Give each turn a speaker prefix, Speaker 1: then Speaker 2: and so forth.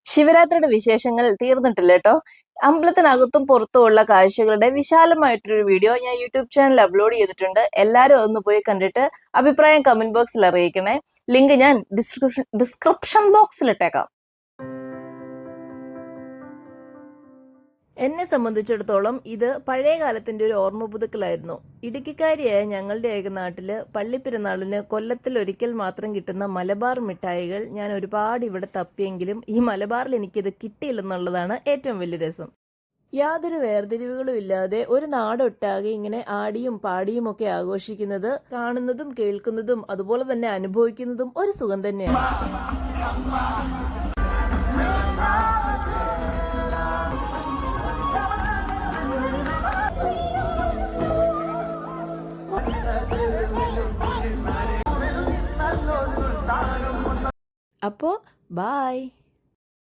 Speaker 1: ശിവരാത്രിയുടെ വിശേഷങ്ങൾ തീർന്നിട്ടില്ല കേട്ടോ. അമ്പലത്തിനകത്തും പുറത്തുമുള്ള കാഴ്ചകളുടെ വിശാലമായിട്ടൊരു വീഡിയോ ഞാൻ യൂട്യൂബ് ചാനൽ അപ്ലോഡ് ചെയ്തിട്ടുണ്ട്. എല്ലാവരും ഒന്ന് പോയി കണ്ടിട്ട് അഭിപ്രായം കമന്റ് ബോക്സിൽ അറിയിക്കണേ. ലിങ്ക് ഞാൻ ഡിസ്ക്രിപ്ഷൻ ബോക്സിൽ ഇട്ടേക്കാം. എന്നെ സംബന്ധിച്ചിടത്തോളം ഇത് പഴയ കാലത്തിന്റെ ഒരു ഓർമ്മ പുതുക്കലായിരുന്നു. ഇടുക്കിക്കാരിയായ ഞങ്ങളുടെയൊക്കെ നാട്ടില് പള്ളിപ്പെരുന്നാളിന് കൊല്ലത്തിൽ ഒരിക്കൽ മാത്രം കിട്ടുന്ന മലബാർ മിഠായികൾ ഞാൻ ഒരുപാട് ഇവിടെ തപ്പിയെങ്കിലും ഈ മലബാറിൽ എനിക്കിത് കിട്ടിയില്ലെന്നുള്ളതാണ് ഏറ്റവും വലിയ രസം. യാതൊരു വേർതിരിവുകളും ഇല്ലാതെ ഒരു നാടൊട്ടാകെ ഇങ്ങനെ ആടിയും പാടിയും ഒക്കെ ആഘോഷിക്കുന്നത് കാണുന്നതും കേൾക്കുന്നതും അതുപോലെ തന്നെ അനുഭവിക്കുന്നതും ഒരു സുഖം തന്നെയാണ്. അപ്പോൾ ബായ്.